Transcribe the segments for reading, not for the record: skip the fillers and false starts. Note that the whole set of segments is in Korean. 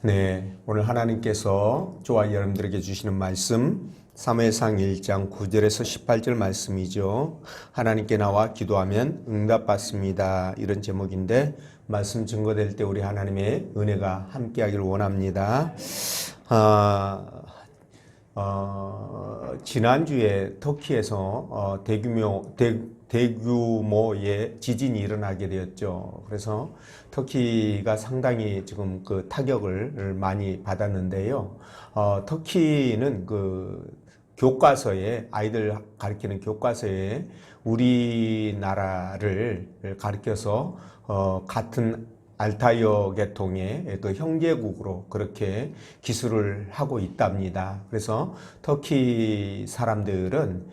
네, 오늘 하나님께서 저와 여러분들에게 주시는 말씀 사무엘상 1장 9절에서 18절 말씀이죠. 하나님께 나와 기도하면 응답받습니다. 이런 제목인데 말씀 증거될 때 우리 하나님의 은혜가 함께하기를 원합니다. 지난주에 터키에서 대규모의 지진이 일어나게 되었죠. 그래서 터키가 상당히 지금 그 타격을 많이 받았는데요. 터키는 그 교과서에, 아이들 가르치는 교과서에 우리나라를 가르쳐서 같은 알타이어 계통의 그 형제국으로 그렇게 기술을 하고 있답니다. 그래서 터키 사람들은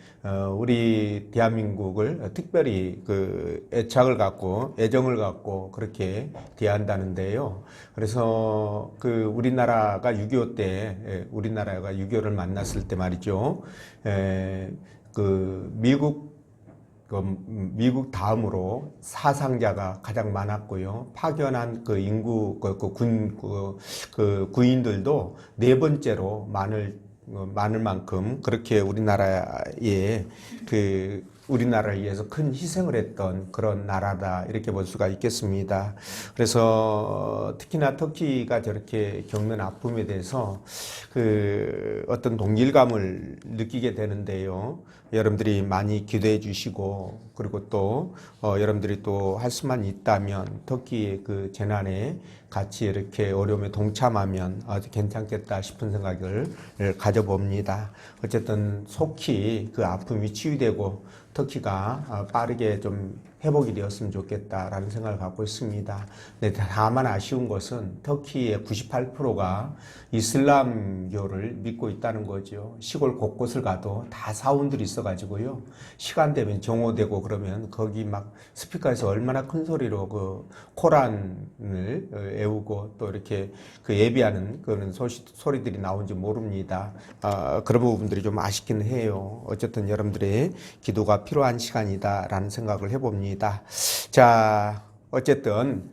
우리 대한민국을 특별히 그 애착을 갖고 애정을 갖고 그렇게 대한다는데요. 그래서 그 우리나라가 6.25 때 우리나라가 6.25를 만났을 때 말이죠. 그 미국 다음으로 사상자가 가장 많았고요. 파견한 그 인구, 구인들도 네 번째로 많을 만큼 그렇게 우리나라를 위해서 큰 희생을 했던 그런 나라다. 이렇게 볼 수가 있겠습니다. 그래서 특히나 터키가 저렇게 겪는 아픔에 대해서 그 어떤 동질감을 느끼게 되는데요. 여러분들이 많이 기도해 주시고, 그리고 또 여러분들이 또 할 수만 있다면 터키의 그 재난에 같이 이렇게 어려움에 동참하면 아주 괜찮겠다 싶은 생각을 가져봅니다. 어쨌든 속히 그 아픔이 치유되고 터키가 빠르게 좀 회복이 되었으면 좋겠다라는 생각을 갖고 있습니다. 네, 다만 아쉬운 것은 터키의 98%가 이슬람교를 믿고 있다는 거죠. 시골 곳곳을 가도 다 사원들이 있어가지고요. 시간 되면 정오되고 그러면 거기 막 스피커에서 얼마나 큰 소리로 그 코란을 외우고 또 이렇게 그 예비하는 그런 소리들이 나온지 모릅니다. 그런 부분들이 좀 아쉽긴 해요. 어쨌든 여러분들의 기도가 필요한 시간이다라는 생각을 해봅니다. 자, 어쨌든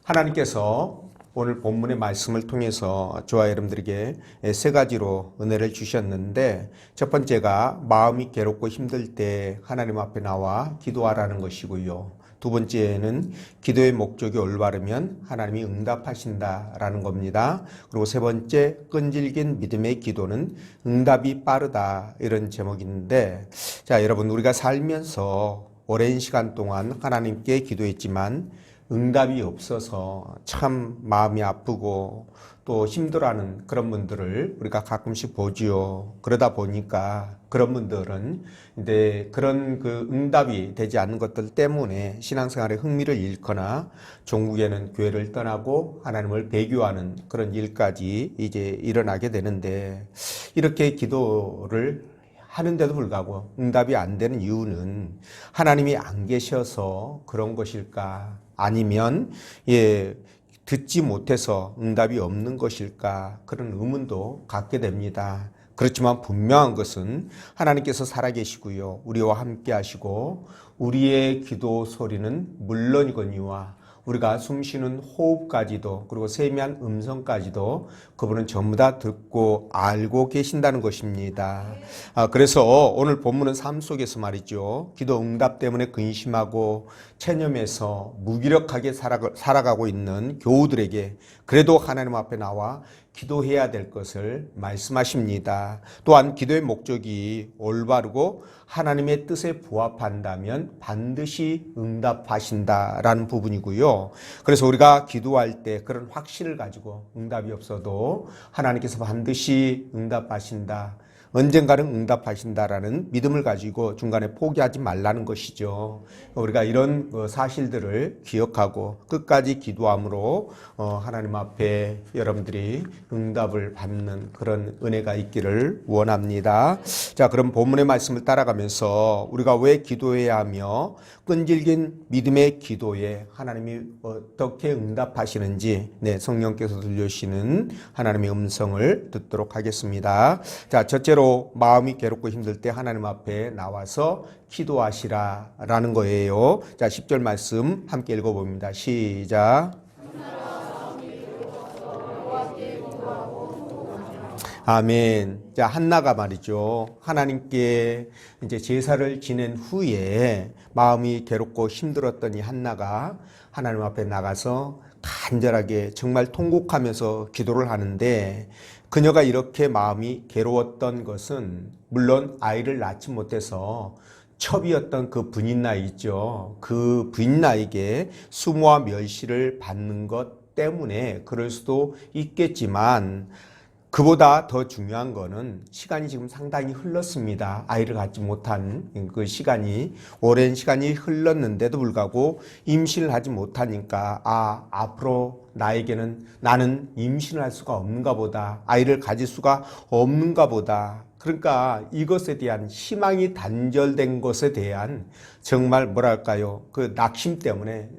하나님께서 오늘 본문의 말씀을 통해서 저와 여러분들에게 세 가지로 은혜를 주셨는데, 첫 번째가 마음이 괴롭고 힘들 때 하나님 앞에 나와 기도하라는 것이고요. 두 번째는 기도의 목적이 올바르면 하나님이 응답하신다라는 겁니다. 그리고 세 번째, 끈질긴 믿음의 기도는 응답이 빠르다, 이런 제목인데, 자, 여러분, 우리가 살면서 오랜 시간 동안 하나님께 기도했지만 응답이 없어서 참 마음이 아프고 또 힘들어하는 그런 분들을 우리가 가끔씩 보지요. 그러다 보니까 그런 분들은 이제 그런 그 응답이 되지 않는 것들 때문에 신앙생활에 흥미를 잃거나 종국에는 교회를 떠나고 하나님을 배교하는 그런 일까지 이제 일어나게 되는데, 이렇게 기도를 하는데도 불구하고 응답이 안 되는 이유는 하나님이 안 계셔서 그런 것일까? 아니면 듣지 못해서 응답이 없는 것일까? 그런 의문도 갖게 됩니다. 그렇지만 분명한 것은 하나님께서 살아계시고요, 우리와 함께 하시고 우리의 기도 소리는 물론이거니와 우리가 숨쉬는 호흡까지도, 그리고 세미한 음성까지도 그분은 전부 다 듣고 알고 계신다는 것입니다. 그래서 오늘 본문은 삶 속에서 말이죠, 기도 응답 때문에 근심하고 체념해서 무기력하게 살아가고 있는 교우들에게 그래도 하나님 앞에 나와 기도해야 될 것을 말씀하십니다. 또한 기도의 목적이 올바르고 하나님의 뜻에 부합한다면 반드시 응답하신다라는 부분이고요. 그래서 우리가 기도할 때 그런 확신을 가지고 응답이 없어도 하나님께서 반드시 응답하신다, 언젠가는 응답하신다라는 믿음을 가지고 중간에 포기하지 말라는 것이죠. 우리가 이런 사실들을 기억하고 끝까지 기도함으로 하나님 앞에 여러분들이 응답을 받는 그런 은혜가 있기를 원합니다. 자, 그럼 본문의 말씀을 따라가면서 우리가 왜 기도해야 하며 끈질긴 믿음의 기도에 하나님이 어떻게 응답하시는지 성령께서 들려주시는 하나님의 음성을 듣도록 하겠습니다. 자, 첫째로 마음이 괴롭고 힘들 때 하나님 앞에 나와서 기도하시라라는 거예요. 자, 10절 말씀 함께 읽어봅니다. 시작. 아멘. 자, 한나가 말이죠. 하나님께 이제 제사를 지낸 후에 마음이 괴롭고 힘들었던 이 한나가 하나님 앞에 나가서 간절하게 정말 통곡하면서 기도를 하는데, 그녀가 이렇게 마음이 괴로웠던 것은 물론 아이를 낳지 못해서 첩이었던 그 부인나이 있죠. 그 부인나에게 수모와 멸시를 받는 것 때문에 그럴 수도 있겠지만, 그보다 더 중요한 거는 시간이 지금 상당히 흘렀습니다. 아이를 갖지 못한 그 시간이, 오랜 시간이 흘렀는데도 불구하고 임신을 하지 못하니까, 앞으로 나는 임신을 할 수가 없는가 보다, 아이를 가질 수가 없는가 보다. 그러니까 이것에 대한 희망이 단절된 것에 대한 정말 뭐랄까요, 그 낙심 때문에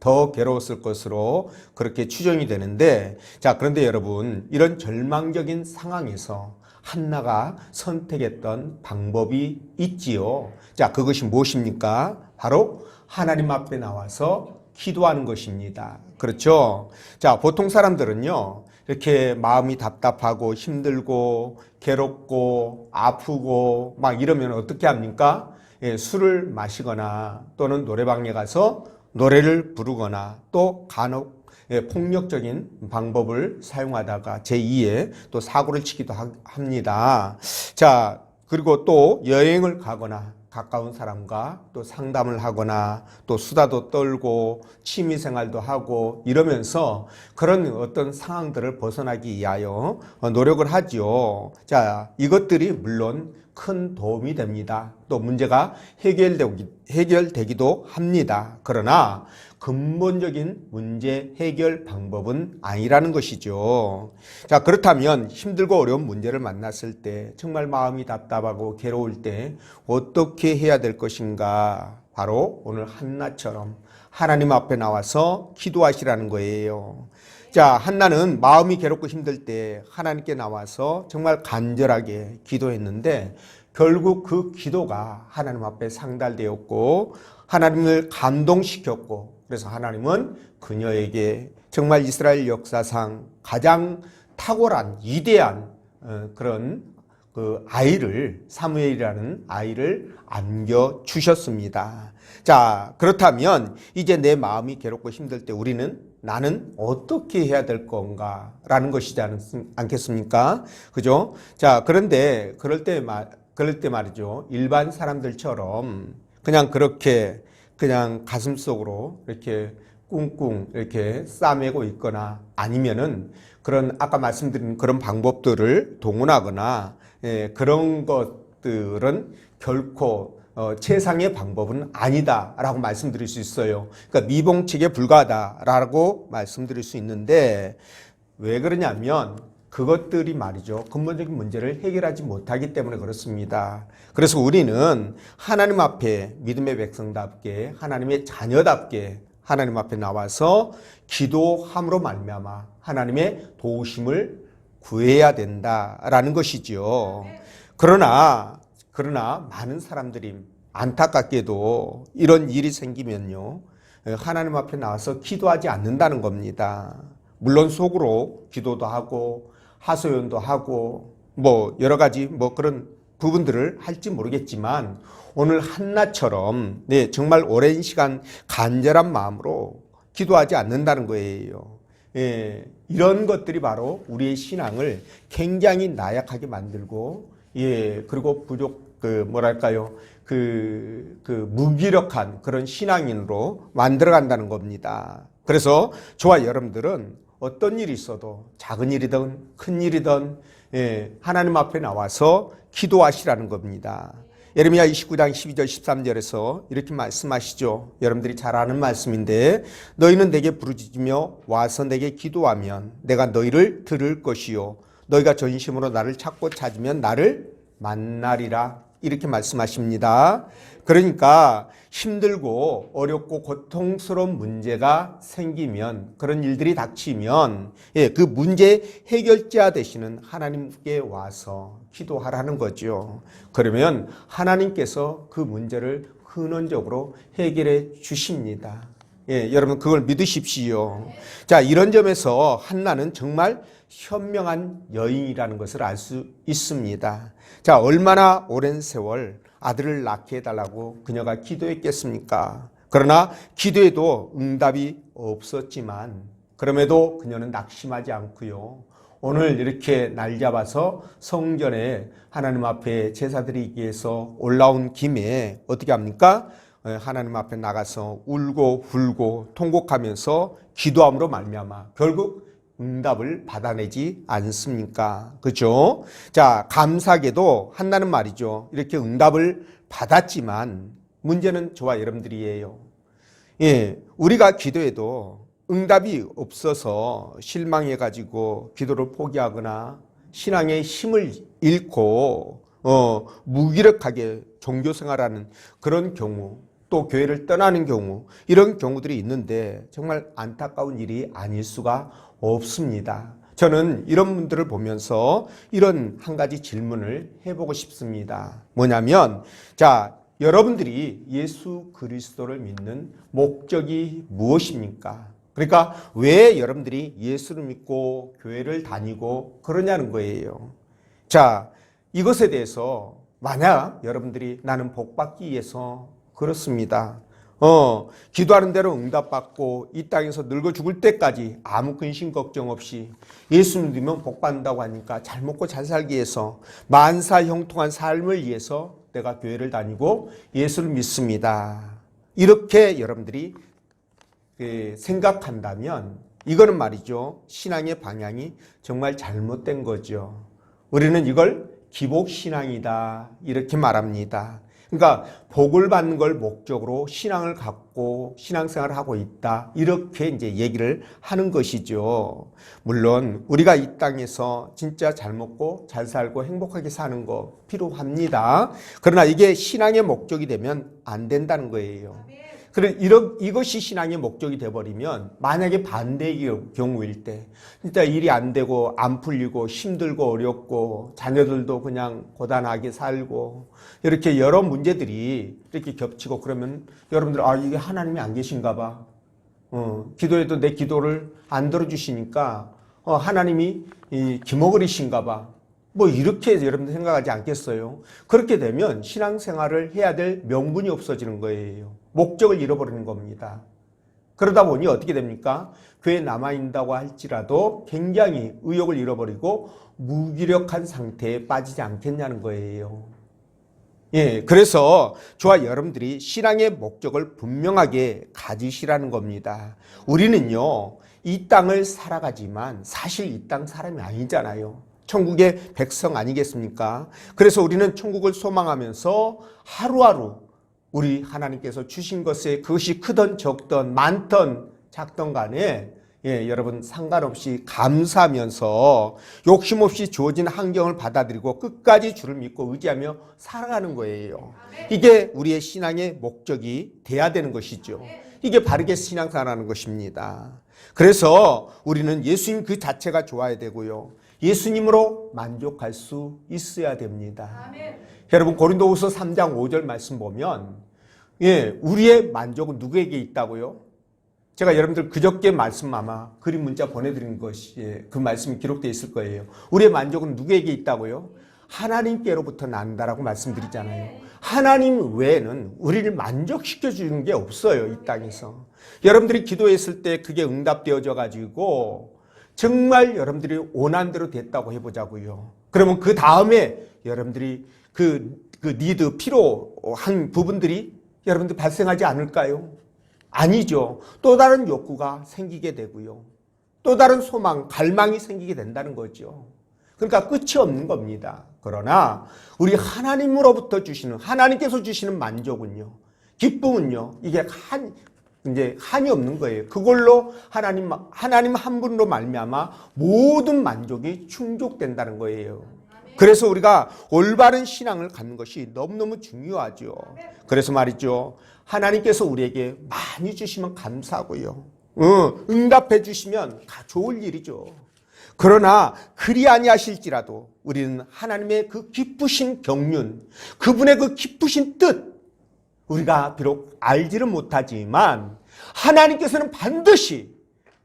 더 괴로웠을 것으로 그렇게 추정이 되는데, 자, 그런데 여러분, 이런 절망적인 상황에서 한나가 선택했던 방법이 있지요. 자, 그것이 무엇입니까? 바로 하나님 앞에 나와서 기도하는 것입니다. 그렇죠? 자, 보통 사람들은요, 이렇게 마음이 답답하고 힘들고 괴롭고 아프고 막 이러면 어떻게 합니까? 술을 마시거나 또는 노래방에 가서 노래를 부르거나 또 간혹 폭력적인 방법을 사용하다가 제2의 또 사고를 치기도 합니다. 자, 그리고 또 여행을 가거나 가까운 사람과 또 상담을 하거나 또 수다도 떨고 취미 생활도 하고 이러면서 그런 어떤 상황들을 벗어나기 위하여 노력을 하죠. 자, 이것들이 물론 큰 도움이 됩니다. 또 문제가 해결되기도 합니다. 그러나 근본적인 문제 해결 방법은 아니라는 것이죠. 자, 그렇다면 힘들고 어려운 문제를 만났을 때, 정말 마음이 답답하고 괴로울 때 어떻게 해야 될 것인가? 바로 오늘 한나처럼 하나님 앞에 나와서 기도하시라는 거예요. 자, 한나는 마음이 괴롭고 힘들 때 하나님께 나와서 정말 간절하게 기도했는데, 결국 그 기도가 하나님 앞에 상달되었고 하나님을 감동시켰고, 그래서 하나님은 그녀에게 정말 이스라엘 역사상 가장 탁월한 위대한 그런 그 아이를, 사무엘이라는 아이를 안겨주셨습니다. 자, 그렇다면 이제 내 마음이 괴롭고 힘들 때 나는 어떻게 해야 될 건가? 라는 것이지 않겠습니까? 그죠? 자, 그런데 그럴 때 말이죠. 일반 사람들처럼 그냥 가슴 속으로 이렇게 꿍꿍 이렇게 싸매고 있거나, 아니면은 그런 아까 말씀드린 그런 방법들을 동원하거나, 그런 것들은 결코 최상의 방법은 아니다라고 말씀드릴 수 있어요. 그러니까 미봉책에 불과하다라고 말씀드릴 수 있는데, 왜 그러냐면 그것들이 말이죠, 근본적인 문제를 해결하지 못하기 때문에 그렇습니다. 그래서 우리는 하나님 앞에 믿음의 백성답게, 하나님의 자녀답게 하나님 앞에 나와서 기도함으로 말미암아 하나님의 도우심을 구해야 된다라는 것이죠. 그러나 많은 사람들이 안타깝게도 이런 일이 생기면요, 하나님 앞에 나와서 기도하지 않는다는 겁니다. 물론 속으로 기도도 하고 하소연도 하고 여러 가지 그런 부분들을 할지 모르겠지만, 오늘 한나처럼 정말 오랜 시간 간절한 마음으로 기도하지 않는다는 거예요. 이런 것들이 바로 우리의 신앙을 굉장히 나약하게 만들고, 그리고 무기력한 그런 신앙인으로 만들어간다는 겁니다. 그래서 저와 여러분들은 어떤 일이 있어도 작은 일이든 큰 일이든 하나님 앞에 나와서 기도하시라는 겁니다. 예레미야 29장 12절 13절에서 이렇게 말씀하시죠. 여러분들이 잘 아는 말씀인데, 너희는 내게 부르짖으며 와서 내게 기도하면 내가 너희를 들을 것이요 너희가 전심으로 나를 찾고 찾으면 나를 만나리라. 이렇게 말씀하십니다. 그러니까 힘들고 어렵고 고통스러운 문제가 생기면, 그런 일들이 닥치면 그 문제 해결자 되시는 하나님께 와서 기도하라는 거죠. 그러면 하나님께서 그 문제를 근원적으로 해결해 주십니다. 예, 여러분 그걸 믿으십시오. 자, 이런 점에서 한나는 정말 현명한 여인이라는 것을 알 수 있습니다. 자, 얼마나 오랜 세월 아들을 낳게 해달라고 그녀가 기도했겠습니까? 그러나 기도에도 응답이 없었지만 그럼에도 그녀는 낙심하지 않고요. 오늘 이렇게 날 잡아서 성전에 하나님 앞에 제사 드리기 위해서 올라온 김에 어떻게 합니까? 하나님 앞에 나가서 울고 불고 통곡하면서 기도함으로 말미암아 결국 응답을 받아내지 않습니까? 그렇죠? 자, 감사하게도 한나는 말이죠. 이렇게 응답을 받았지만 문제는 저와 여러분들이에요. 예, 우리가 기도해도 응답이 없어서 실망해가지고 기도를 포기하거나 신앙의 힘을 잃고 무기력하게 종교생활하는 그런 경우, 또 교회를 떠나는 경우, 이런 경우들이 있는데 정말 안타까운 일이 아닐 수가 없습니다. 저는 이런 분들을 보면서 이런 한 가지 질문을 해보고 싶습니다. 뭐냐면, 자, 여러분들이 예수 그리스도를 믿는 목적이 무엇입니까? 그러니까 왜 여러분들이 예수를 믿고 교회를 다니고 그러냐는 거예요. 자, 이것에 대해서 만약 여러분들이 나는 복 받기 위해서 그렇습니다. 기도하는 대로 응답받고 이 땅에서 늙어 죽을 때까지 아무 근심 걱정 없이 예수 믿으면 복 받는다고 하니까 잘 먹고 잘 살기 위해서 만사 형통한 삶을 위해서 내가 교회를 다니고 예수를 믿습니다. 이렇게 여러분들이 생각한다면 이거는 말이죠. 신앙의 방향이 정말 잘못된 거죠. 우리는 이걸 기복신앙이다 이렇게 말합니다. 그러니까 복을 받는 걸 목적으로 신앙을 갖고 신앙생활을 하고 있다 이렇게 이제 얘기를 하는 것이죠. 물론 우리가 이 땅에서 진짜 잘 먹고 잘 살고 행복하게 사는 거 필요합니다. 그러나 이게 신앙의 목적이 되면 안 된다는 거예요. 그래, 이것이 신앙의 목적이 돼버리면 만약에 반대의 경우일 때 진짜 일이 안 되고 안 풀리고 힘들고 어렵고 자녀들도 그냥 고단하게 살고 이렇게 여러 문제들이 이렇게 겹치고 그러면 여러분들 이게 하나님이 안 계신가 봐. 기도해도 내 기도를 안 들어주시니까 하나님이 기머거리신가 봐. 뭐 이렇게 여러분들 생각하지 않겠어요? 그렇게 되면 신앙생활을 해야 될 명분이 없어지는 거예요. 목적을 잃어버리는 겁니다. 그러다 보니 어떻게 됩니까? 교회에 남아있다고 할지라도 굉장히 의욕을 잃어버리고 무기력한 상태에 빠지지 않겠냐는 거예요. 예, 그래서 저와 여러분들이 신앙의 목적을 분명하게 가지시라는 겁니다. 우리는요, 이 땅을 살아가지만 사실 이 땅 사람이 아니잖아요. 천국의 백성 아니겠습니까? 그래서 우리는 천국을 소망하면서 하루하루 우리 하나님께서 주신 것에 그것이 크던 적던 많던 작던 간에 여러분 상관없이 감사하면서 욕심 없이 주어진 환경을 받아들이고 끝까지 주를 믿고 의지하며 살아가는 거예요. 이게 우리의 신앙의 목적이 돼야 되는 것이죠. 이게 바르게 신앙생활하는 것입니다. 그래서 우리는 예수님 그 자체가 좋아야 되고요. 예수님으로 만족할 수 있어야 됩니다. 아멘. 여러분 고린도후서 3장 5절 말씀 보면 우리의 만족은 누구에게 있다고요? 제가 여러분들 그저께 말씀 아마 그림 문자 보내드린 것이 그 말씀이 기록되어 있을 거예요. 우리의 만족은 누구에게 있다고요? 하나님께로부터 난다라고 말씀드리잖아요. 하나님 외에는 우리를 만족시켜 주는 게 없어요. 이 땅에서. 여러분들이 기도했을 때 그게 응답되어져 가지고 정말 여러분들이 원한 대로 됐다고 해보자고요. 그러면 그 다음에 여러분들이 그 니드, 필요한 부분들이 여러분들 발생하지 않을까요? 아니죠. 또 다른 욕구가 생기게 되고요. 또 다른 소망, 갈망이 생기게 된다는 거죠. 그러니까 끝이 없는 겁니다. 그러나 우리 하나님으로부터 주시는, 하나님께서 주시는 만족은요, 기쁨은요, 이게 한이 없는 거예요. 그걸로 하나님 한 분으로 말미암아 모든 만족이 충족된다는 거예요. 그래서 우리가 올바른 신앙을 갖는 것이 너무너무 중요하죠. 그래서 말이죠. 하나님께서 우리에게 많이 주시면 감사하고요. 응답해 주시면 다 좋을 일이죠. 그러나 그리 아니하실지라도 우리는 하나님의 그 기쁘신 경륜, 그분의 그 기쁘신 뜻, 우리가 비록 알지는 못하지만 하나님께서는 반드시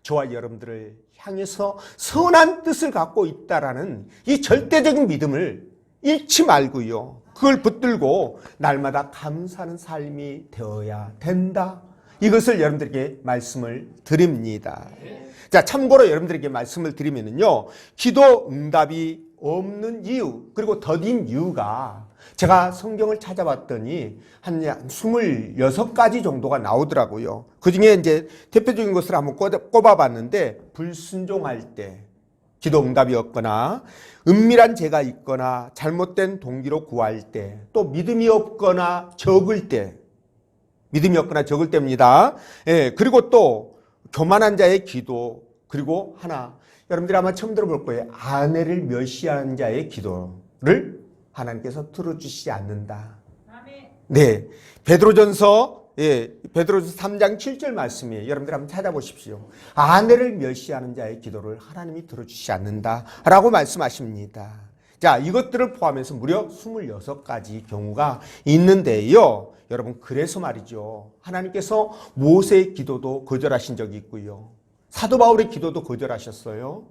저와 여러분들을 향해서 선한 뜻을 갖고 있다라는 이 절대적인 믿음을 잃지 말고요. 그걸 붙들고 날마다 감사하는 삶이 되어야 된다. 이것을 여러분들에게 말씀을 드립니다. 자, 참고로 여러분들에게 말씀을 드리면요. 기도 응답이 없는 이유, 그리고 더딘 이유가 제가 성경을 찾아봤더니 한 26가지 정도가 나오더라고요. 그 중에 이제 대표적인 것을 한번 꼽아봤는데, 불순종할 때 기도 응답이 없거나, 은밀한 죄가 있거나, 잘못된 동기로 구할 때, 또 믿음이 없거나 적을 때, 믿음이 없거나 적을 때입니다. 예, 그리고 또 교만한 자의 기도, 그리고 하나, 여러분들이 아마 처음 들어볼 거예요. 아내를 멸시하는 자의 기도를 하나님께서 들어주시지 않는다. 네, 베드로전서 3장 7절 말씀이에요. 여러분들 한번 찾아보십시오. 아내를 멸시하는 자의 기도를 하나님이 들어주시지 않는다라고 말씀하십니다. 자, 이것들을 포함해서 무려 26가지 경우가 있는데요. 여러분, 그래서 말이죠. 하나님께서 모세의 기도도 거절하신 적이 있고요. 사도 바울의 기도도 거절하셨어요.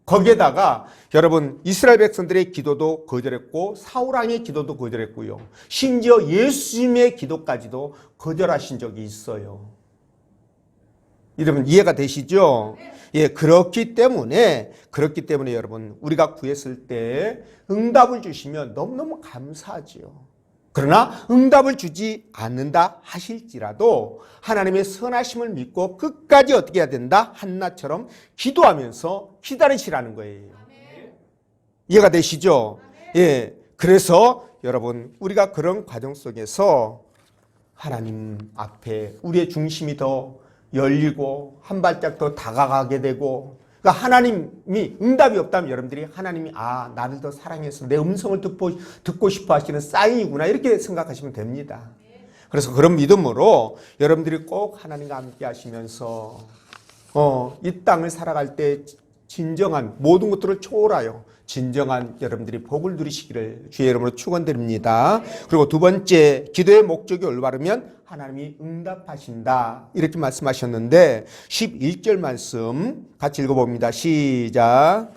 거기에다가 여러분, 이스라엘 백성들의 기도도 거절했고, 사울왕의 기도도 거절했고요. 심지어 예수님의 기도까지도 거절하신 적이 있어요. 여러분, 이해가 되시죠? 예, 그렇기 때문에 여러분, 우리가 구했을 때 응답을 주시면 너무너무 감사하지요. 그러나 응답을 주지 않는다 하실지라도 하나님의 선하심을 믿고 끝까지 어떻게 해야 된다? 한나처럼 기도하면서 기다리시라는 거예요. 이해가 되시죠? 예. 그래서 여러분, 우리가 그런 과정 속에서 하나님 앞에 우리의 중심이 더 열리고 한 발짝 더 다가가게 되고, 그러니까 하나님이 응답이 없다면 여러분들이 하나님이 나를 더 사랑해서 내 음성을 듣고 싶어 하시는 사인이구나, 이렇게 생각하시면 됩니다. 그래서 그런 믿음으로 여러분들이 꼭 하나님과 함께 하시면서 이 땅을 살아갈 때 진정한 모든 것들을 초월하여 진정한 여러분들이 복을 누리시기를 주의 이름으로 축원드립니다. 그리고 두 번째, 기도의 목적이 올바르면 하나님이 응답하신다, 이렇게 말씀하셨는데 11절 말씀 같이 읽어봅니다. 시작.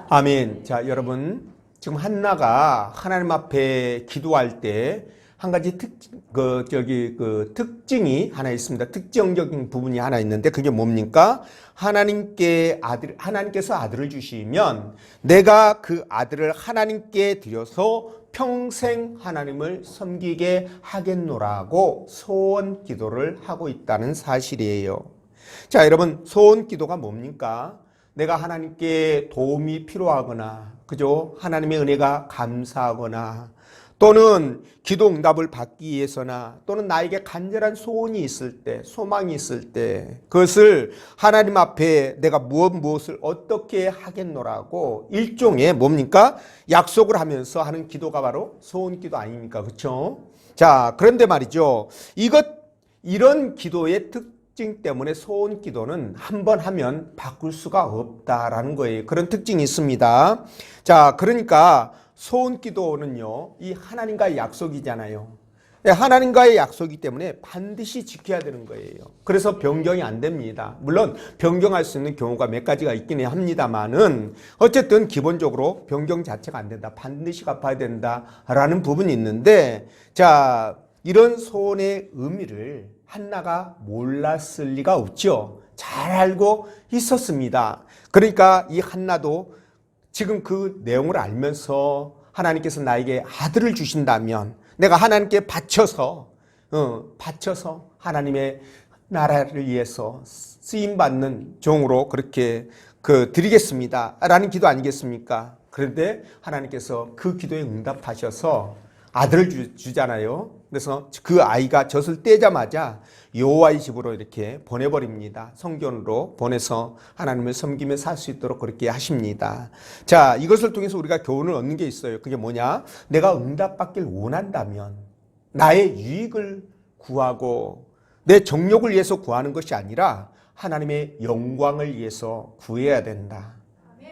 아멘. 자, 여러분, 지금 한나가 하나님 앞에 기도할 때 한 가지 특징이 하나 있습니다. 특징적인 부분이 하나 있는데 그게 뭡니까? 하나님께서 아들을 주시면 내가 그 아들을 하나님께 드려서 평생 하나님을 섬기게 하겠노라고 소원 기도를 하고 있다는 사실이에요. 자, 여러분, 소원 기도가 뭡니까? 내가 하나님께 도움이 필요하거나, 그죠? 하나님의 은혜가 감사하거나, 또는 기도 응답을 받기 위해서나, 또는 나에게 간절한 소원이 있을 때, 소망이 있을 때, 그것을 하나님 앞에 내가 무엇을 어떻게 하겠노라고 일종의 뭡니까? 약속을 하면서 하는 기도가 바로 소원 기도 아닙니까? 그렇죠? 자, 그런데 말이죠. 이런 기도의 특징 때문에 소원 기도는 한 번 하면 바꿀 수가 없다라는 거예요. 그런 특징이 있습니다. 자, 그러니까 소원 기도는요, 이 하나님과의 약속이잖아요. 하나님과의 약속이기 때문에 반드시 지켜야 되는 거예요. 그래서 변경이 안 됩니다. 물론 변경할 수 있는 경우가 몇 가지가 있기는 합니다만은 어쨌든 기본적으로 변경 자체가 안 된다. 반드시 갚아야 된다라는 부분이 있는데, 자, 이런 소원의 의미를 한나가 몰랐을 리가 없죠. 잘 알고 있었습니다. 그러니까 이 한나도 지금 그 내용을 알면서 하나님께서 나에게 아들을 주신다면 내가 하나님께 바쳐서 하나님의 나라를 위해서 쓰임받는 종으로 그렇게 드리겠습니다 라는 기도 아니겠습니까? 그런데 하나님께서 그 기도에 응답하셔서 아들을 주잖아요. 그래서 그 아이가 젖을 떼자마자 여호와의 집으로 이렇게 보내버립니다. 성전으로 보내서 하나님을 섬기며 살 수 있도록 그렇게 하십니다. 자, 이것을 통해서 우리가 교훈을 얻는 게 있어요. 그게 뭐냐? 내가 응답받길 원한다면, 나의 유익을 구하고 내 정욕을 위해서 구하는 것이 아니라 하나님의 영광을 위해서 구해야 된다.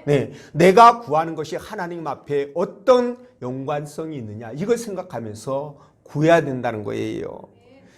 네, 내가 구하는 것이 하나님 앞에 어떤 연관성이 있느냐 이걸 생각하면서 구해야 된다는 거예요.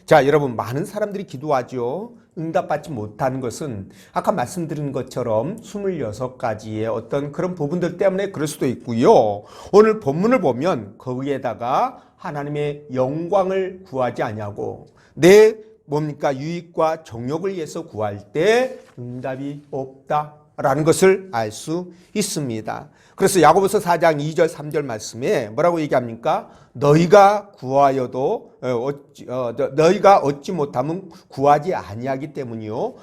자, 여러분 많은 사람들이 기도하죠. 응답받지 못하는 것은 아까 말씀드린 것처럼 26가지의 어떤 그런 부분들 때문에 그럴 수도 있고요. 오늘 본문을 보면 거기에다가 하나님의 영광을 구하지 아니하고 내 뭡니까 유익과 정욕을 위해서 구할 때 응답이 없다라는 것을 알 수 있습니다. 그래서 야고보서 4장 2절 3절 말씀에 뭐라고 얘기합니까? 너희가 구하여도 너희가 얻지 못하면 구하지 아니하기 때문이요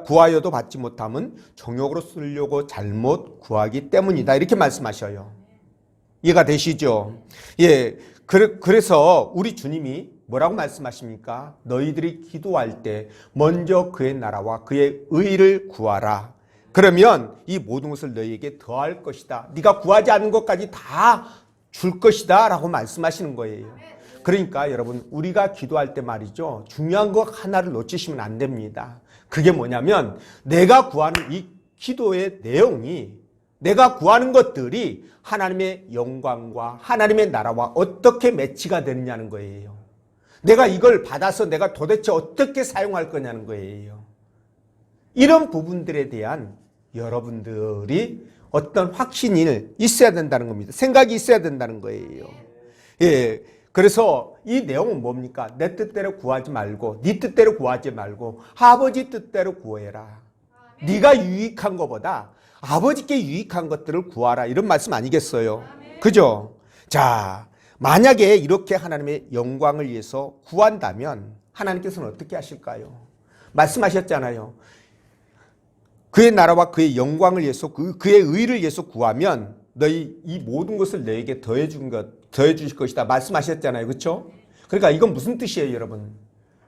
구하여도 받지 못하면 정욕으로 쓰려고 잘못 구하기 때문이다 이렇게 말씀하셔요. 이해가 되시죠? 예, 그래서 우리 주님이 뭐라고 말씀하십니까? 너희들이 기도할 때 먼저 그의 나라와 그의 의를 구하라. 그러면 이 모든 것을 너희에게 더할 것이다. 네가 구하지 않은 것까지 다 줄 것이다 라고 말씀하시는 거예요. 그러니까 여러분 우리가 기도할 때 말이죠. 중요한 것 하나를 놓치시면 안 됩니다. 그게 뭐냐면 내가 구하는 이 기도의 내용이 내가 구하는 것들이 하나님의 영광과 하나님의 나라와 어떻게 매치가 되느냐는 거예요. 내가 이걸 받아서 내가 도대체 어떻게 사용할 거냐는 거예요. 이런 부분들에 대한 여러분들이 어떤 확신이 있어야 된다는 겁니다. 생각이 있어야 된다는 거예요. 예. 그래서 이 내용은 뭡니까? 내 뜻대로 구하지 말고 네 뜻대로 구하지 말고 아버지 뜻대로 구해라. 네가 유익한 것보다 아버지께 유익한 것들을 구하라. 이런 말씀 아니겠어요? 그죠? 자, 만약에 이렇게 하나님의 영광을 위해서 구한다면 하나님께서는 어떻게 하실까요? 말씀하셨잖아요. 그의 나라와 그의 영광을 위해서 그의 의를 위해서 구하면 너희 이 모든 것을 너에게 더해 주실 것이다 말씀하셨잖아요. 그렇죠? 그러니까 이건 무슨 뜻이에요, 여러분?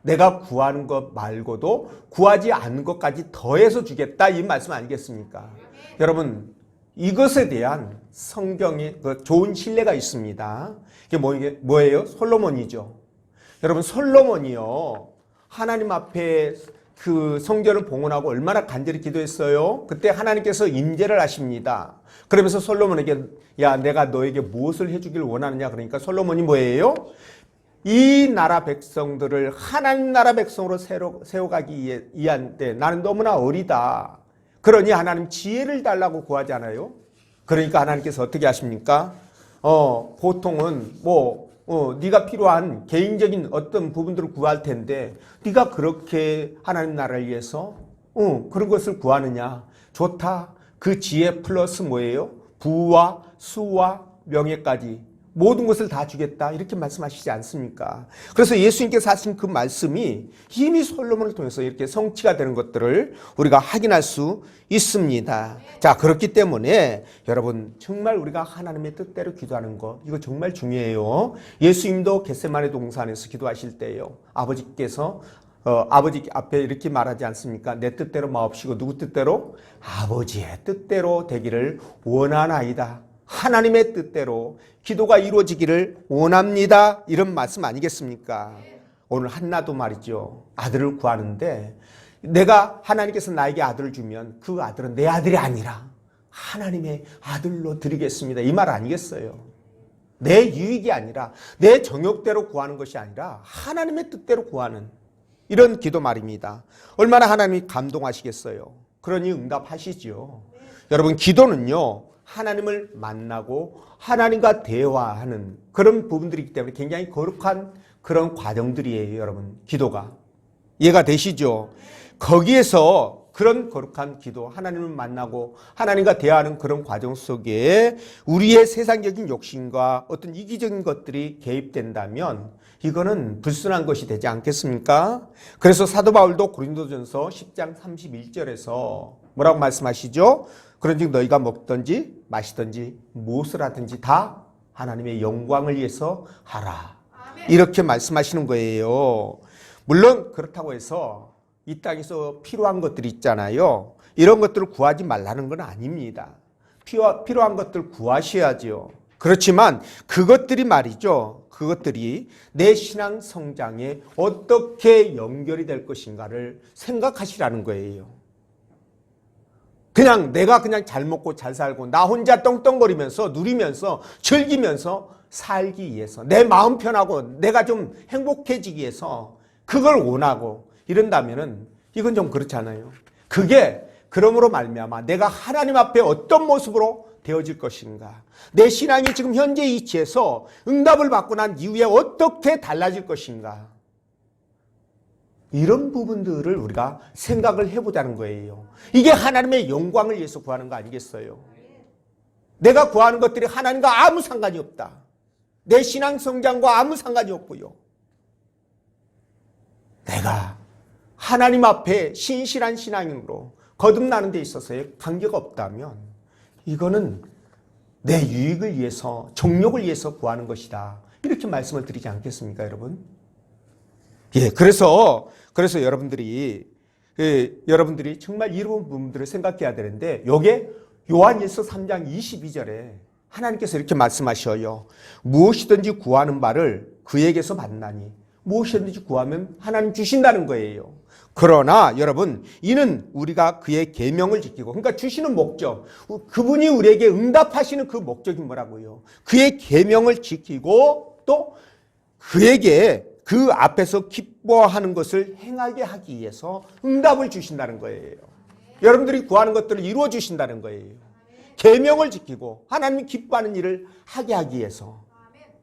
내가 구하는 것 말고도 구하지 않은 것까지 더해서 주겠다 이 말씀 아니겠습니까? 여러분 이것에 대한 성경의 좋은 신뢰가 있습니다. 이게 뭐예요? 솔로몬이죠. 여러분 솔로몬이요 하나님 앞에 그 성전을 봉헌하고 얼마나 간절히 기도했어요. 그때 하나님께서 임재를 하십니다. 그러면서 솔로몬에게 야 내가 너에게 무엇을 해주길 원하느냐 그러니까 솔로몬이 뭐예요? 이 나라 백성들을 하나님 나라 백성으로 세워가기 위한데 나는 너무나 어리다. 그러니 하나님 지혜를 달라고 구하지 않아요? 그러니까 하나님께서 어떻게 하십니까? 보통은 네가 필요한 개인적인 어떤 부분들을 구할 텐데 네가 그렇게 하나님 나라를 위해서 그런 것을 구하느냐? 좋다. 그 지혜 플러스 뭐예요? 부와 수와 명예까지 모든 것을 다 주겠다 이렇게 말씀하시지 않습니까? 그래서 예수님께서 하신 그 말씀이 이미 솔로몬을 통해서 이렇게 성취가 되는 것들을 우리가 확인할 수 있습니다. 자, 그렇기 때문에 여러분 정말 우리가 하나님의 뜻대로 기도하는 것 이거 정말 중요해요. 예수님도 겟세마네 동산에서 기도하실 때요 아버지께서 아버지 앞에 이렇게 말하지 않습니까? 내 뜻대로 마옵시고 누구 뜻대로? 아버지의 뜻대로 되기를 원하나이다. 하나님의 뜻대로 기도가 이루어지기를 원합니다. 이런 말씀 아니겠습니까? 오늘 한나도 말이죠. 아들을 구하는데 내가 하나님께서 나에게 아들을 주면 그 아들은 내 아들이 아니라 하나님의 아들로 드리겠습니다. 이 말 아니겠어요? 내 유익이 아니라 내 정욕대로 구하는 것이 아니라 하나님의 뜻대로 구하는 이런 기도 말입니다. 얼마나 하나님이 감동하시겠어요? 그러니 응답하시죠. 여러분 기도는요. 하나님을 만나고 하나님과 대화하는 그런 부분들이기 때문에 굉장히 거룩한 그런 과정들이에요, 여러분. 기도가. 이해가 되시죠? 거기에서 그런 거룩한 기도, 하나님을 만나고 하나님과 대화하는 그런 과정 속에 우리의 세상적인 욕심과 어떤 이기적인 것들이 개입된다면 이거는 불순한 것이 되지 않겠습니까? 그래서 사도 바울도 고린도전서 10장 31절에서 뭐라고 말씀하시죠? 그런즉 너희가 먹든지 마시든지 무엇을 하든지 다 하나님의 영광을 위해서 하라. 이렇게 말씀하시는 거예요. 물론 그렇다고 해서 이 땅에서 필요한 것들이 있잖아요. 이런 것들을 구하지 말라는 건 아닙니다. 필요한 것들 구하셔야죠. 그렇지만 그것들이 말이죠. 그것들이 내 신앙 성장에 어떻게 연결이 될 것인가를 생각하시라는 거예요. 그냥 내가 그냥 잘 먹고 잘 살고 나 혼자 떵떵거리면서 누리면서 즐기면서 살기 위해서 내 마음 편하고 내가 좀 행복해지기 위해서 그걸 원하고 이런다면은 이건 좀 그렇잖아요. 그게 그러므로 말미암아 내가 하나님 앞에 어떤 모습으로 되어질 것인가, 내 신앙이 지금 현재 위치에서 응답을 받고 난 이후에 어떻게 달라질 것인가, 이런 부분들을 우리가 생각을 해보자는 거예요. 이게 하나님의 영광을 위해서 구하는 거 아니겠어요? 내가 구하는 것들이 하나님과 아무 상관이 없다. 내 신앙 성장과 아무 상관이 없고요. 내가 하나님 앞에 신실한 신앙으로 거듭나는 데 있어서의 관계가 없다면 이거는 내 유익을 위해서, 정욕을 위해서 구하는 것이다. 이렇게 말씀을 드리지 않겠습니까, 여러분? 예, 그래서 여러분들이 정말 이런 부분들을 생각해야 되는데, 요게 요한일서 3장 22절에 하나님께서 이렇게 말씀하셔요. 무엇이든지 구하는 바를 그에게서 받나니, 무엇이든지 구하면 하나님 주신다는 거예요. 그러나 여러분, 이는 우리가 그의 계명을 지키고, 그러니까 주시는 목적, 그분이 우리에게 응답하시는 그 목적이 뭐라고요? 그의 계명을 지키고 또 그에게 그 앞에서 기뻐하는 것을 행하게 하기 위해서 응답을 주신다는 거예요. 여러분들이 구하는 것들을 이루어 주신다는 거예요. 계명을 지키고 하나님이 기뻐하는 일을 하게 하기 위해서.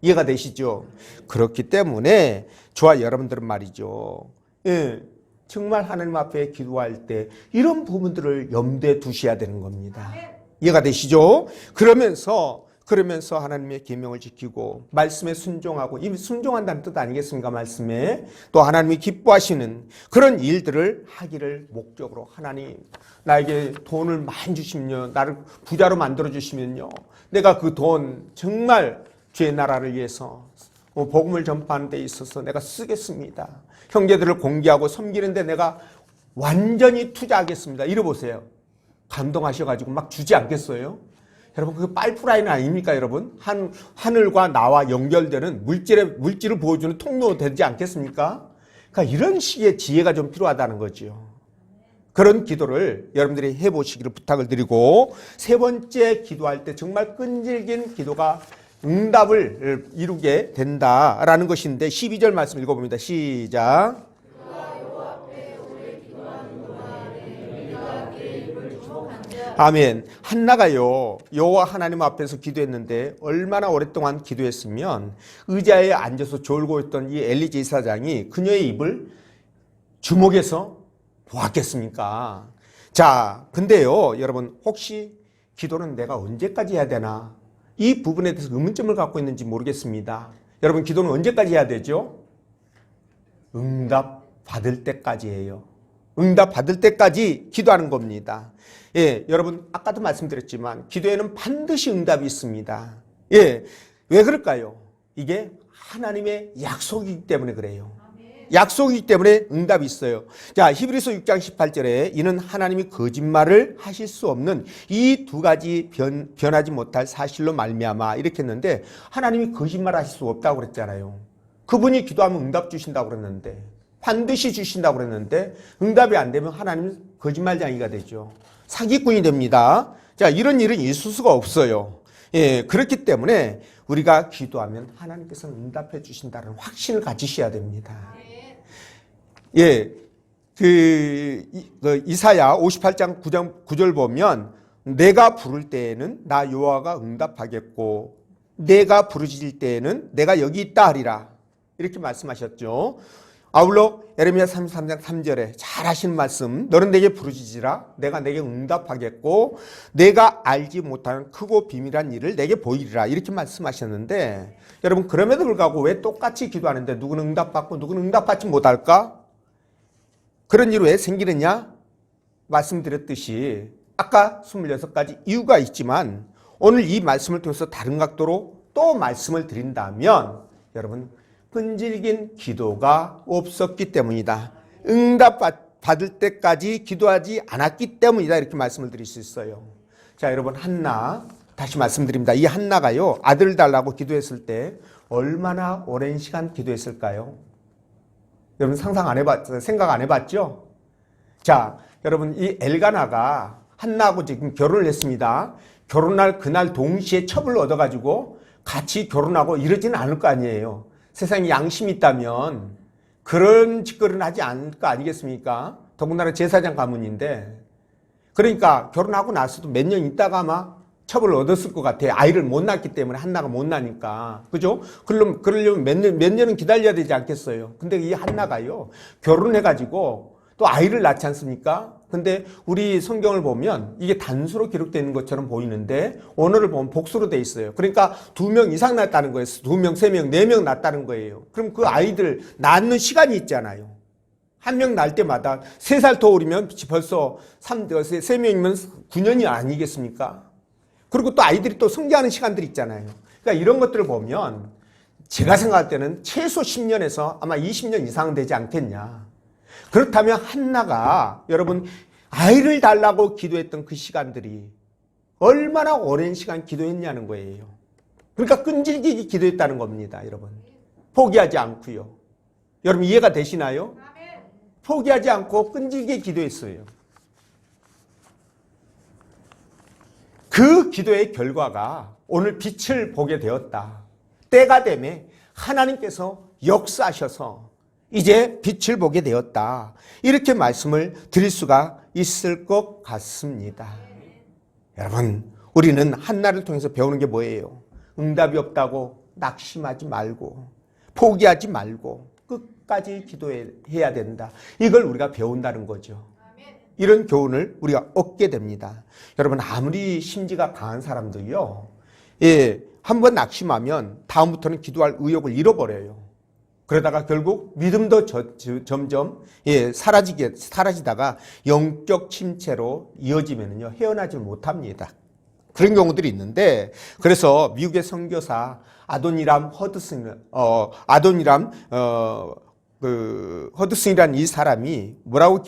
이해가 되시죠? 그렇기 때문에 저와 여러분들은 말이죠. 예, 정말 하나님 앞에 기도할 때 이런 부분들을 염두에 두셔야 되는 겁니다. 이해가 되시죠? 그러면서 하나님의 계명을 지키고 말씀에 순종하고, 이미 순종한다는 뜻 아니겠습니까? 말씀에 또 하나님이 기뻐하시는 그런 일들을 하기를 목적으로, 하나님 나에게 돈을 많이 주시면요, 나를 부자로 만들어 주시면요, 내가 그 돈 정말 주의 나라를 위해서 복음을 전파하는 데 있어서 내가 쓰겠습니다. 형제들을 공개하고 섬기는 데 내가 완전히 투자하겠습니다. 이러보세요. 감동하셔가지고 막 주지 않겠어요? 여러분, 그게 파이프라인 아닙니까, 여러분? 하늘과 나와 연결되는 물질을 보여주는 통로 되지 않겠습니까? 그러니까 이런 식의 지혜가 좀 필요하다는 거죠. 그런 기도를 여러분들이 해보시기를 부탁을 드리고, 세 번째 기도할 때 정말 끈질긴 기도가 응답을 이루게 된다라는 것인데, 12절 말씀 읽어봅니다. 시작. 아멘. 한나가요, 여호와 하나님 앞에서 기도했는데 얼마나 오랫동안 기도했으면 의자에 앉아서 졸고 있던 이 엘리 제사장이 그녀의 입을 주목해서 보았겠습니까? 자, 근데요, 여러분, 혹시 기도는 내가 언제까지 해야 되나? 이 부분에 대해서 의문점을 갖고 있는지 모르겠습니다. 여러분, 기도는 언제까지 해야 되죠? 응답 받을 때까지예요. 응답 받을 때까지 기도하는 겁니다. 예, 여러분, 아까도 말씀드렸지만 기도에는 반드시 응답이 있습니다. 예, 왜 그럴까요? 이게 하나님의 약속이기 때문에 그래요. 약속이기 때문에 응답이 있어요. 자, 히브리서 6장 18절에 이는 하나님이 거짓말을 하실 수 없는 이 두 가지 변하지 못할 사실로 말미암아, 이렇게 했는데 하나님이 거짓말 하실 수 없다고 그랬잖아요. 그분이 기도하면 응답 주신다고 그랬는데, 반드시 주신다고 그랬는데 응답이 안 되면 하나님은 거짓말쟁이가 되죠. 사기꾼이 됩니다. 자, 이런 일은 있을 수가 없어요. 예, 그렇기 때문에 우리가 기도하면 하나님께서는 응답해 주신다는 확신을 가지셔야 됩니다. 예, 이사야 58장 9절 보면 내가 부를 때에는 나 여호와가 응답하겠고 내가 부르짖을 때에는 내가 여기 있다 하리라, 이렇게 말씀하셨죠. 아울러 에레미야 33장 3절에 잘 하신 말씀, 너는 내게 부르짖으라 내가 내게 응답하겠고 내가 알지 못하는 크고 비밀한 일을 내게 보이리라, 이렇게 말씀하셨는데, 여러분, 그럼에도 불구하고 왜 똑같이 기도하는데 누구는 응답받고 누구는 응답받지 못할까? 그런 일이 왜 생기느냐? 말씀드렸듯이 아까 26가지 이유가 있지만 오늘 이 말씀을 통해서 다른 각도로 또 말씀을 드린다면, 여러분, 끈질긴 기도가 없었기 때문이다. 응답 받을 때까지 기도하지 않았기 때문이다. 이렇게 말씀을 드릴 수 있어요. 자, 여러분, 한나 다시 말씀드립니다. 이 한나가요, 아들 달라고 기도했을 때 얼마나 오랜 시간 기도했을까요? 여러분 상상 안 해봤죠? 생각 안 해봤죠? 자, 여러분 이 엘가나가 한나하고 지금 결혼을 했습니다. 결혼할 그날 동시에 첩을 얻어가지고 같이 결혼하고 이러지는 않을 거 아니에요. 세상에 양심이 있다면 그런 짓거리는 하지 않을 거 아니겠습니까? 더군다나 제사장 가문인데. 그러니까 결혼하고 나서도 몇 년 있다가 아마 첩을 얻었을 것 같아요. 아이를 못 낳기 때문에, 한나가 못 낳으니까. 그죠? 그러려면 몇 년은 기다려야 되지 않겠어요? 근데 이 한나가요, 결혼해가지고 또 아이를 낳지 않습니까? 근데 우리 성경을 보면 이게 단수로 기록되어 있는 것처럼 보이는데 언어를 보면 복수로 돼 있어요. 그러니까 2명 이상 낳았다는 거예요. 2명, 3명, 4명 낳았다는 거예요. 그럼 그 아이들 낳는 시간이 있잖아요. 한 명 낳을 때마다 3살 터울이면 벌써 3명이면 9년이 아니겠습니까? 그리고 또 아이들이 또 성장하는 시간들이 있잖아요. 그러니까 이런 것들을 보면 제가 생각할 때는 최소 10년에서 아마 20년 이상은 되지 않겠냐. 그렇다면 한나가 여러분 아이를 달라고 기도했던 그 시간들이 얼마나 오랜 시간 기도했냐는 거예요. 그러니까 끈질기게 기도했다는 겁니다. 여러분 포기하지 않고요. 여러분 이해가 되시나요? 포기하지 않고 끈질기게 기도했어요. 그 기도의 결과가 오늘 빛을 보게 되었다. 때가 되매 하나님께서 역사하셔서 이제 빛을 보게 되었다. 이렇게 말씀을 드릴 수가 있을 것 같습니다. 여러분, 우리는 한나를 통해서 배우는 게 뭐예요? 응답이 없다고 낙심하지 말고 포기하지 말고 끝까지 기도해야 된다. 이걸 우리가 배운다는 거죠. 이런 교훈을 우리가 얻게 됩니다. 여러분 아무리 심지가 강한 사람도요, 한번 낙심하면 다음부터는 기도할 의욕을 잃어버려요. 그러다가 결국 믿음도 점점 사라지다가 영적 침체로 이어지면요 헤어나지 못합니다. 그런 경우들이 있는데, 그래서 미국의 선교사 아도니람 허드슨이라는 이 사람이 뭐라고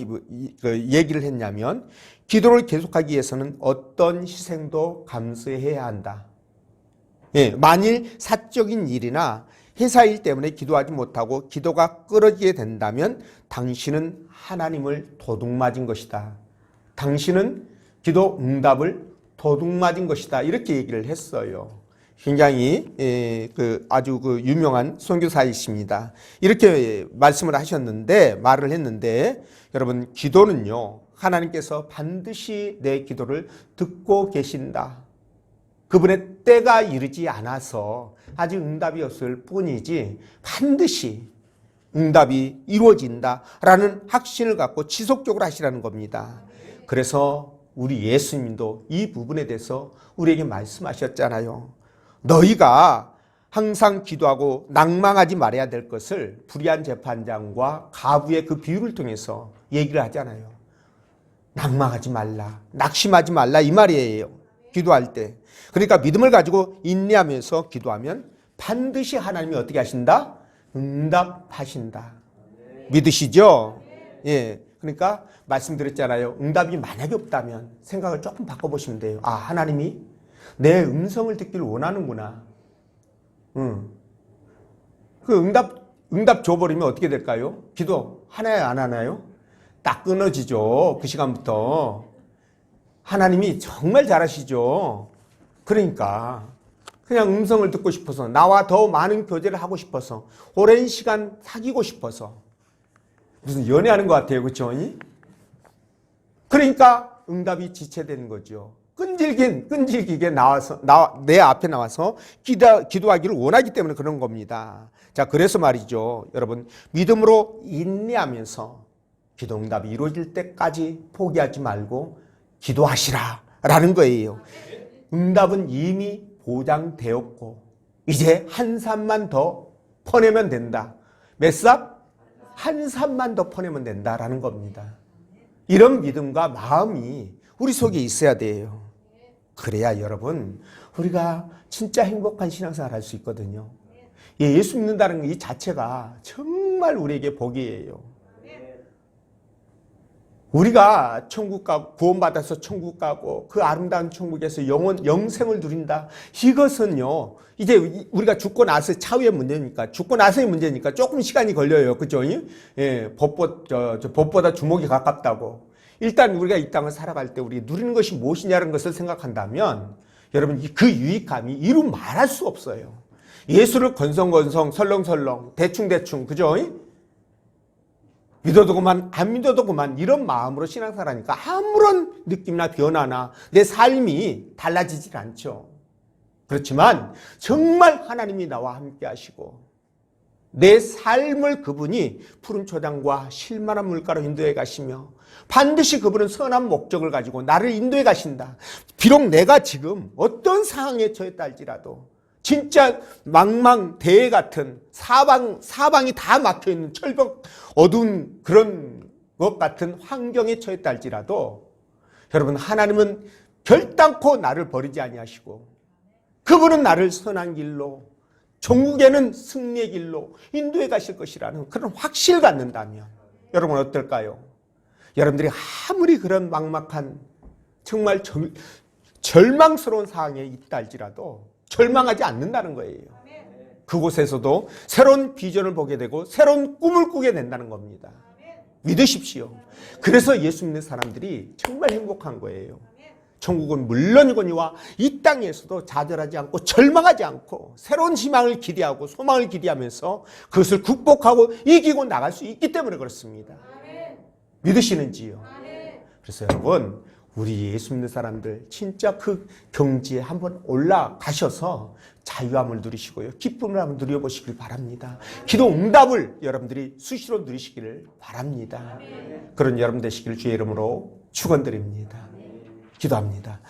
얘기를 했냐면, 기도를 계속하기 위해서는 어떤 희생도 감수해야 한다. 만일 사적인 일이나 회사 일 때문에 기도하지 못하고 기도가 끊어지게 된다면 당신은 하나님을 도둑맞은 것이다. 당신은 기도 응답을 도둑맞은 것이다. 이렇게 얘기를 했어요. 굉장히 아주 유명한 선교사이십니다. 이렇게 말을 했는데 여러분 기도는요 하나님께서 반드시 내 기도를 듣고 계신다. 그분의 때가 이르지 않아서 아직 응답이 없을 뿐이지 반드시 응답이 이루어진다라는 확신을 갖고 지속적으로 하시라는 겁니다. 그래서 우리 예수님도 이 부분에 대해서 우리에게 말씀하셨잖아요. 너희가 항상 기도하고 낭망하지 말아야 될 것을 불의한 재판장과 가부의 그 비유를 통해서 얘기를 하잖아요. 낭망하지 말라, 낙심하지 말라 이 말이에요. 기도할 때. 그러니까 믿음을 가지고 인내하면서 기도하면 반드시 하나님이 어떻게 하신다? 응답하신다. 믿으시죠? 예. 그러니까 말씀드렸잖아요. 응답이 만약에 없다면 생각을 조금 바꿔보시면 돼요. 아, 하나님이 내 음성을 듣기를 원하는구나. 그 응답 줘버리면 어떻게 될까요? 기도 하나요, 안 하나요? 딱 끊어지죠. 그 시간부터. 하나님이 정말 잘하시죠. 그러니까 그냥 음성을 듣고 싶어서, 나와 더 많은 교제를 하고 싶어서, 오랜 시간 사귀고 싶어서, 무슨 연애하는 것 같아요. 그렇죠? 그러니까 응답이 지체되는 거죠. 끈질기게 내 앞에 나와서 기도하기를 원하기 때문에 그런 겁니다. 자, 그래서 말이죠. 여러분, 믿음으로 인내하면서 기도 응답이 이루어질 때까지 포기하지 말고 기도하시라 라는 거예요. 응답은 이미 보장되었고 이제 한 삽만 더 퍼내면 된다. 몇 삽? 한 삽만 더 퍼내면 된다라는 겁니다. 이런 믿음과 마음이 우리 속에 있어야 돼요. 그래야 여러분 우리가 진짜 행복한 신앙생활 할 수 있거든요. 예수 믿는다는 이 자체가 정말 우리에게 복이에요. 우리가 천국 가고 구원받아서 천국 가고 그 아름다운 천국에서 영생을 누린다. 이것은요, 이제 우리가 죽고 나서 차후의 문제니까, 죽고 나서의 문제니까 조금 시간이 걸려요. 그죠? 예, 법보다 주먹이 가깝다고. 일단 우리가 이 땅을 살아갈 때 우리 누리는 것이 무엇이냐는 것을 생각한다면 여러분 그 유익감이 이루 말할 수 없어요. 예수를 건성건성, 설렁설렁, 대충대충, 그죠? 믿어도 그만, 안 믿어도 그만, 이런 마음으로 신앙생활하니까 아무런 느낌이나 변화나 내 삶이 달라지질 않죠. 그렇지만 정말 하나님이 나와 함께 하시고 내 삶을 그분이 푸른 초장과 실만한 물가로 인도해 가시며 반드시 그분은 선한 목적을 가지고 나를 인도해 가신다. 비록 내가 지금 어떤 상황에 처했다 할지라도 진짜 망망대해 같은 사방이 다 막혀있는 철벽 어두운 그런 것 같은 환경에 처했다 할지라도 여러분 하나님은 결단코 나를 버리지 아니하시고 그분은 나를 선한 길로 천국에는 승리의 길로 인도해 가실 것이라는 그런 확신을 갖는다면 여러분 어떨까요? 여러분들이 아무리 그런 막막한 정말 절망스러운 상황에 있다 할지라도 절망하지 않는다는 거예요. 그곳에서도 새로운 비전을 보게 되고 새로운 꿈을 꾸게 된다는 겁니다. 믿으십시오. 그래서 예수 믿는 사람들이 정말 행복한 거예요. 천국은 물론이거니와 이 땅에서도 좌절하지 않고 절망하지 않고 새로운 희망을 기대하고 소망을 기대하면서 그것을 극복하고 이기고 나갈 수 있기 때문에 그렇습니다. 믿으시는지요? 그래서 여러분 우리 예수 믿는 사람들 진짜 그 경지에 한번 올라가셔서 자유함을 누리시고요. 기쁨을 한번 누려보시길 바랍니다. 기도 응답을 여러분들이 수시로 누리시기를 바랍니다. 그런 여러분 되시기를 주의 이름으로 축원드립니다. 기도합니다.